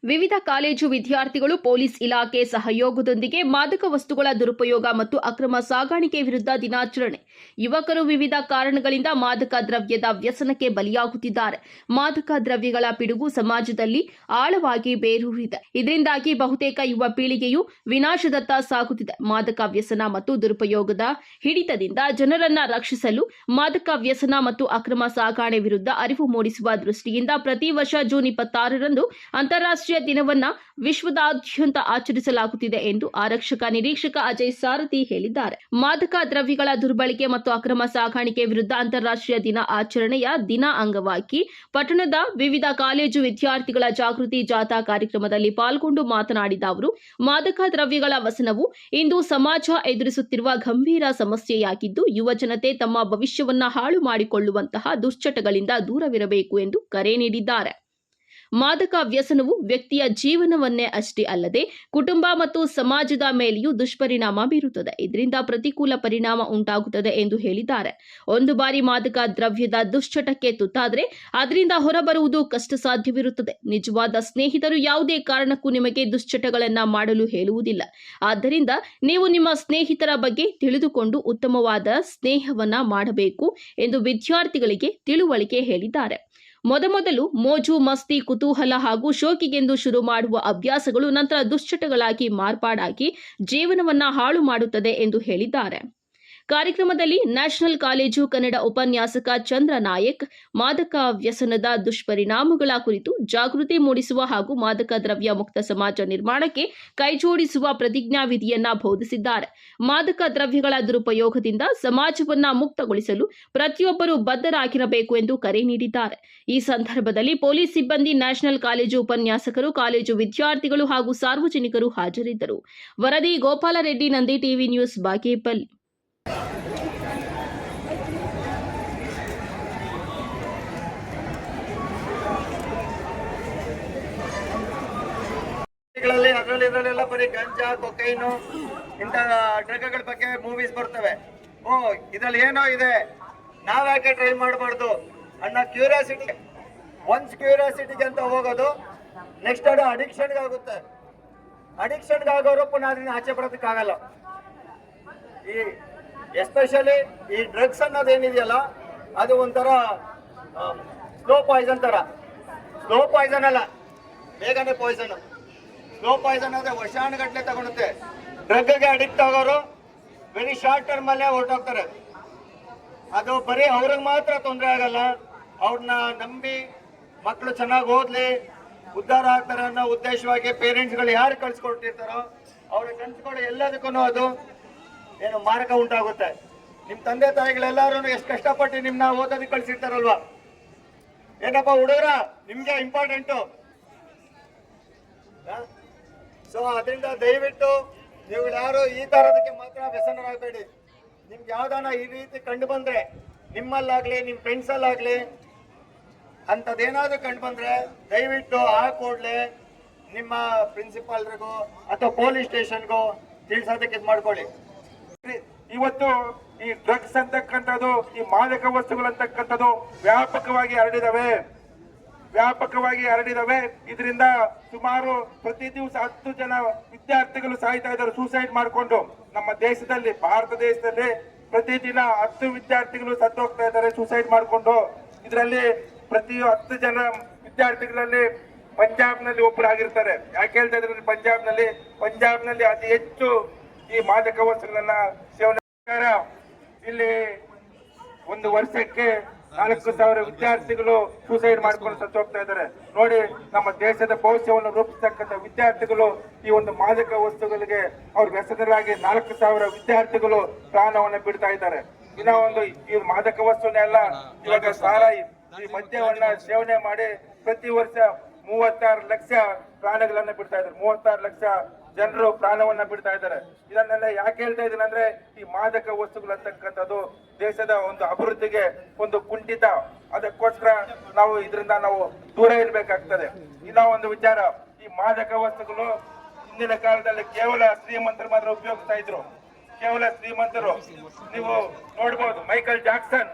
ವಿವಿಧ ಕಾಲೇಜು ವಿದ್ಯಾರ್ಥಿಗಳು ಪೊಲೀಸ್ ಇಲಾಖೆ ಸಹಯೋಗದೊಂದಿಗೆ ಮಾದಕ ವಸ್ತುಗಳ ದುರುಪಯೋಗ ಮತ್ತು ಅಕ್ರಮ ಸಾಗಾಣಿಕೆ ವಿರುದ್ಧ ದಿನಾಚರಣೆ. ಯುವಕರು ವಿವಿಧ ಕಾರಣಗಳಿಂದ ಮಾದಕ ದ್ರವ್ಯದ ವ್ಯಸನಕ್ಕೆ ಬಲಿಯಾಗುತ್ತಿದ್ದಾರೆ. ಮಾದಕ ದ್ರವ್ಯಗಳ ಪಿಡುಗು ಸಮಾಜದಲ್ಲಿ ಆಳವಾಗಿ ಬೇರೂರಿದೆ. ಇದರಿಂದಾಗಿ ಬಹುತೇಕ ಯುವ ಪೀಳಿಗೆಯು ವಿನಾಶದತ್ತ ಸಾಗುತ್ತಿದೆ. ಮಾದಕ ವ್ಯಸನ ಮತ್ತು ದುರುಪಯೋಗದ ಹಿಡಿತದಿಂದ ಜನರನ್ನ ರಕ್ಷಿಸಲು ಮಾದಕ ವ್ಯಸನ ಮತ್ತು ಅಕ್ರಮ ಸಾಗಣೆ ವಿರುದ್ಧ ಅರಿವು ಮೂಡಿಸುವ ದೃಷ್ಟಿಯಿಂದ ಪ್ರತಿ ವರ್ಷ ಜೂನ್ 26ರಂದು ಅಂತಾರಾಷ್ಟ್ರೀಯ ದಿನವನ್ನ ವಿಶ್ವದಾದ್ಯಂತ ಆಚರಿಸಲಾಗುತ್ತಿದೆ ಎಂದು ಆರಕ್ಷಕ ನಿರೀಕ್ಷಕ ಅಜಯ್ ಸಾರಥಿ ಹೇಳಿದ್ದಾರೆ. ಮಾದಕ ದ್ರವ್ಯಗಳ ದುರ್ಬಳಕೆ ಮತ್ತು ಅಕ್ರಮ ಸಾಗಾಣಿಕೆ ವಿರುದ್ಧ ಅಂತಾರಾಷ್ಟ್ರೀಯ ದಿನ ಆಚರಣೆಯ ದಿನ ಅಂಗವಾಗಿ ಪಟ್ಟಣದ ವಿವಿಧ ಕಾಲೇಜು ವಿದ್ಯಾರ್ಥಿಗಳ ಜಾಗೃತಿ ಜಾಥಾ ಕಾರ್ಯಕ್ರಮದಲ್ಲಿ ಪಾಲ್ಗೊಂಡು ಮಾತನಾಡಿದ ಅವರು, ಮಾದಕ ದ್ರವ್ಯಗಳ ವ್ಯಸನವು ಇಂದು ಸಮಾಜ ಎದುರಿಸುತ್ತಿರುವ ಗಂಭೀರ ಸಮಸ್ಯೆಯಾಗಿದ್ದು, ಯುವ ಜನತೆ ತಮ್ಮ ಭವಿಷ್ಯವನ್ನ ಹಾಳು ಮಾಡಿಕೊಳ್ಳುವಂತಹ ದುಶ್ಚಟಗಳಿಂದ ದೂರವಿರಬೇಕು ಎಂದು ಕರೆ ನೀಡಿದ್ದಾರೆ. ಮಾದಕ ವ್ಯಸನವು ವ್ಯಕ್ತಿಯ ಜೀವನವನ್ನೇ ಅಷ್ಟೇ ಅಲ್ಲದೆ ಕುಟುಂಬ ಮತ್ತು ಸಮಾಜದ ಮೇಲೆಯೂ ದುಷ್ಪರಿಣಾಮ ಬೀರುತ್ತದೆ. ಇದರಿಂದ ಪ್ರತಿಕೂಲ ಪರಿಣಾಮ ಉಂಟಾಗುತ್ತದೆ ಎಂದು ಹೇಳಿದ್ದಾರೆ. ಒಂದು ಬಾರಿ ಮಾದಕ ದ್ರವ್ಯದ ದುಶ್ಚಟಕ್ಕೆ ತುತ್ತಾದರೆ ಅದರಿಂದ ಹೊರಬರುವುದು ಕಷ್ಟ ಸಾಧ್ಯವಿರುತ್ತದೆ. ನಿಜವಾದ ಸ್ನೇಹಿತರು ಯಾವುದೇ ಕಾರಣಕ್ಕೂ ನಿಮಗೆ ದುಶ್ಚಟಗಳನ್ನ ಮಾಡಲು ಹೇಳುವುದಿಲ್ಲ. ಆದ್ದರಿಂದ ನೀವು ನಿಮ್ಮ ಸ್ನೇಹಿತರ ಬಗ್ಗೆ ತಿಳಿದುಕೊಂಡು ಉತ್ತಮವಾದ ಸ್ನೇಹವನ್ನ ಮಾಡಬೇಕು ಎಂದು ವಿದ್ಯಾರ್ಥಿಗಳಿಗೆ ತಿಳುವಳಿಕೆ ಹೇಳಿದ್ದಾರೆ. ಮೊದಮೊದಲು ಮೋಜು, ಮಸ್ತಿ, ಕುತೂಹಲ ಹಾಗೂ ಶೋಕಿಗೆಂದು ಶುರು ಮಾಡುವ ಅಭ್ಯಾಸಗಳು ನಂತರ ದುಶ್ಚಟಗಳಾಗಿ ಮಾರ್ಪಾಡಾಗಿ ಜೀವನವನ್ನ ಹಾಳು ಮಾಡುತ್ತದೆ ಎಂದು ಹೇಳಿದ್ದಾರೆ. ಕಾರ್ಯಕ್ರಮದಲ್ಲಿ ನ್ಯಾಷನಲ್ ಕಾಲೇಜು ಕನ್ನಡ ಉಪನ್ಯಾಸಕ ಚಂದ್ರ ನಾಯಕ್ ಮಾದಕ ವ್ಯಸನದ ದುಷ್ಪರಿಣಾಮಗಳ ಕುರಿತು ಜಾಗೃತಿ ಮೂಡಿಸುವ ಹಾಗೂ ಮಾದಕ ದ್ರವ್ಯ ಮುಕ್ತ ಸಮಾಜ ನಿರ್ಮಾಣಕ್ಕೆ ಕೈಜೋಡಿಸುವ ಪ್ರತಿಜ್ಞಾವಿಧಿಯನ್ನ ಬೋಧಿಸಿದ್ದಾರೆ. ಮಾದಕ ದ್ರವ್ಯಗಳ ದುರುಪಯೋಗದಿಂದ ಸಮಾಜವನ್ನ ಮುಕ್ತಗೊಳಿಸಲು ಪ್ರತಿಯೊಬ್ಬರೂ ಬದ್ಧರಾಗಿರಬೇಕು ಎಂದು ಕರೆ ನೀಡಿದ್ದಾರೆ. ಈ ಸಂದರ್ಭದಲ್ಲಿ ಪೊಲೀಸ್ ಸಿಬ್ಬಂದಿ, ನ್ಯಾಷನಲ್ ಕಾಲೇಜು ಉಪನ್ಯಾಸಕರು, ಕಾಲೇಜು ವಿದ್ಯಾರ್ಥಿಗಳು ಹಾಗೂ ಸಾರ್ವಜನಿಕರು ಹಾಜರಿದ್ದರು. ವರದಿ ಗೋಪಾಲರೆಡ್ಡಿ, ನಂದಿ ಟಿವಿ ನ್ಯೂಸ್, ಬಾಗೇಪಲ್ಲಿ. ಅದರಲ್ಲೆಲ್ಲ ಬರೀ ಗಂಜಾ, ಕೊಕೈನು ಇಂಥ ಡ್ರಗ್ಗಳ ಬಗ್ಗೆ ಮೂವೀಸ್ ಬರ್ತವೆ. ಇದ್ರಲ್ಲಿ ಏನೋ ಇದೆ, ನಾವ್ಯಾಕೆ ಟ್ರೈ ಮಾಡಬಾರ್ದು ಅನ್ನೋ ಕ್ಯೂರಿಯಾಸಿಟಿ, ಒನ್ಸ್ ಕ್ಯೂರಿಯಾಸಿಟಿಗೆ ಅಂತ ಹೋಗೋದು, ನೆಕ್ಸ್ಟ್ ಅದು ಅಡಿಕ್ಷನ್ಗೆ ಆಗುತ್ತೆ. ಅಡಿಕ್ಷನ್ಗೆ ಆಗೋರು ಪುನಃ ಅದನ್ನ ಆಚೆ ಬರೋದಕ್ಕಾಗಲ್ಲ. ಈ ಎಸ್ಪೆಷಲಿ ಈ ಡ್ರಗ್ಸ್ ಅನ್ನೋದೇನಿದೆಯಲ್ಲ, ಅದು ಒಂಥರ ಸ್ಲೋ ಪಾಯ್ಸನ್ ತರ. ಸ್ಲೋ ಪಾಯ್ಸನ್ ಅಲ್ಲ, ಬೇಗನೆ ಪಾಯ್ಸನ್. ಸ್ಲೋ ಪಾಯ್ಸನ್ ಆದ್ರೆ ವರ್ಷಾನುಗಟ್ಟಲೆ ತಗೊಳುತ್ತೆ. ಡ್ರಗ್ಗೆ ಅಡಿಕ್ಟ್ ಆಗೋರು ವೆರಿ ಶಾರ್ಟ್ ಟರ್ಮ್ ಅಲ್ಲೇ ಹೊರಟೋಗ್ತಾರೆ. ಅದು ಬರೀ ಅವ್ರಿಗೆ ಮಾತ್ರ ತೊಂದರೆ ಆಗಲ್ಲ, ಅವ್ರನ್ನ ನಂಬಿ ಮಕ್ಕಳು ಚೆನ್ನಾಗಿ ಓದ್ಲಿ, ಉದ್ಧಾರ ಆಗ್ತಾರೆ ಅನ್ನೋ ಉದ್ದೇಶವಾಗಿ ಪೇರೆಂಟ್ಸ್ಗಳು ಯಾರು ಕಳ್ಸಿಕೊಟ್ಟಿರ್ತಾರೋ ಅವ್ರ ಕನ್ಸುಗಳು ಎಲ್ಲದಕ್ಕೂ ಅದು ಏನು ಮಾರಕ ಉಂಟಾಗುತ್ತೆ. ನಿಮ್ ತಂದೆ ತಾಯಿಗಳೆಲ್ಲರೂ ಎಷ್ಟು ಕಷ್ಟಪಟ್ಟು ನಿಮ್ನ ಓದೋದಕ್ಕೆ ಕಳ್ಸಿರ್ತಾರಲ್ವಾ, ಏನಪ್ಪ ಹುಡುಗರ ನಿಮ್ಗೆ ಇಂಪಾರ್ಟೆಂಟು. ಸೊ ಅದರಿಂದ ದಯವಿಟ್ಟು ನೀವು ಯಾರು ಈ ತರದಕ್ಕೆ ಮಾತ್ರ ವ್ಯಸನರಾಗಬೇಡಿ. ನಿಮ್ಗೆ ಯಾವ್ದಾನ ಈ ರೀತಿ ಕಂಡು ಬಂದ್ರೆ, ನಿಮ್ಮಲ್ಲಾಗ್ಲಿ ನಿಮ್ಮ ಫ್ರೆಂಡ್ಸಲ್ಲಾಗ್ಲಿ ಅಂಥದ್ದೇನಾದ್ರೂ ಕಂಡು ಬಂದ್ರೆ ದಯವಿಟ್ಟು ಆ ಕೂಡಲೇ ನಿಮ್ಮ ಪ್ರಿನ್ಸಿಪಾಲ್ರಿಗೋ ಅಥವಾ ಪೊಲೀಸ್ ಸ್ಟೇಷನ್ಗೋ ತಿಳಿಸೋದಕ್ಕೆ ಇದು ಮಾಡ್ಕೊಳ್ಳಿ. ಇವತ್ತು ಈ ಡ್ರಗ್ಸ್ ಅಂತಕ್ಕಂಥದ್ದು, ಈ ಮಾದಕ ವಸ್ತುಗಳಂತಕ್ಕಂಥದ್ದು ವ್ಯಾಪಕವಾಗಿ ಹರಡಿದವೆ. ಇದರಿಂದ ಸುಮಾರು ಪ್ರತಿ ದಿವಸ 10 ಜನ ವಿದ್ಯಾರ್ಥಿಗಳು ಸಾಯ್ತಾ ಇದ್ದಾರೆ ಸೂಸೈಡ್ ಮಾಡಿಕೊಂಡು. ನಮ್ಮ ದೇಶದಲ್ಲಿ, ಭಾರತ ದೇಶದಲ್ಲಿ ಪ್ರತಿದಿನ 10 ವಿದ್ಯಾರ್ಥಿಗಳು ಸತ್ತು ಹೋಗ್ತಾ ಇದ್ದಾರೆ ಸೂಸೈಡ್ ಮಾಡಿಕೊಂಡು. ಇದರಲ್ಲಿ ಪ್ರತಿ 10 ಜನ ವಿದ್ಯಾರ್ಥಿಗಳಲ್ಲಿ ಪಂಜಾಬ್ನಲ್ಲಿ ಒಬ್ಬರಾಗಿರ್ತಾರೆ. ಯಾಕೆ ಹೇಳ್ತಾ ಇದ್ರೆ, ಪಂಜಾಬ್ನಲ್ಲಿ ಅತಿ ಹೆಚ್ಚು ಈ ಮಾದಕ ವಸ್ತುಗಳನ್ನ ಸೇವನೆ. ಇಲ್ಲಿ ಒಂದು ವರ್ಷಕ್ಕೆ 4,000 ವಿದ್ಯಾರ್ಥಿಗಳು ಸೂಸೈಡ್ ಮಾಡ್ಕೊಂಡು ಸತ್ತು ಹೋಗ್ತಾ ಇದ್ದಾರೆ. ನೋಡಿ, ನಮ್ಮ ದೇಶದ ಭವಿಷ್ಯವನ್ನು ರೂಪಿಸತಕ್ಕಂಥ ವಿದ್ಯಾರ್ಥಿಗಳು ಈ ಒಂದು ಮಾದಕ ವಸ್ತುಗಳಿಗೆ ಅವ್ರ ವ್ಯಸನರಾಗಿ 4,000 ವಿದ್ಯಾರ್ಥಿಗಳು ಪ್ರಾಣವನ್ನ ಬಿಡ್ತಾ ಇದ್ದಾರೆ. ಇನ್ನ ಒಂದು ಈ ಮಾದಕ ವಸ್ತುನೆಲ್ಲ ಇವಾಗ ಸಾರಾಯಿ, ಈ ಮದ್ಯವನ್ನ ಸೇವನೆ ಮಾಡಿ ಪ್ರತಿ ವರ್ಷ 36 ಲಕ್ಷ ಪ್ರಾಣಗಳನ್ನ ಬಿಡ್ತಾ ಇದ್ದಾರೆ. 36 ಲಕ್ಷ ಜನರು ಪ್ರಾಣವನ್ನ ಬಿಡ್ತಾ ಇದ್ದಾರೆ. ಇದನ್ನೆಲ್ಲ ಯಾಕೆ ಹೇಳ್ತಾ ಇದ್ದೀನಿ ಅಂದ್ರೆ, ಈ ಮಾದಕ ವಸ್ತುಗಳು ಅಂತಕ್ಕಂಥದ್ದು ದೇಶದ ಒಂದು ಅಭಿವೃದ್ಧಿಗೆ ಒಂದು ಕುಂಠಿತ. ಅದಕ್ಕೋಸ್ಕರ ನಾವು ಇದರಿಂದ ದೂರ ಇರಬೇಕಾಗ್ತದೆ. ಇನ್ನ ಒಂದು ವಿಚಾರ, ಈ ಮಾದಕ ವಸ್ತುಗಳು ಹಿಂದಿನ ಕಾಲದಲ್ಲಿ ಕೇವಲ ಶ್ರೀಮಂತರು ಮಾತ್ರ ಉಪಯೋಗಿಸ್ತಾ ಇದ್ರು. ಕೇವಲ ಶ್ರೀಮಂತರು. ನೀವು ನೋಡ್ಬೋದು, ಮೈಕಲ್ ಜಾಕ್ಸನ್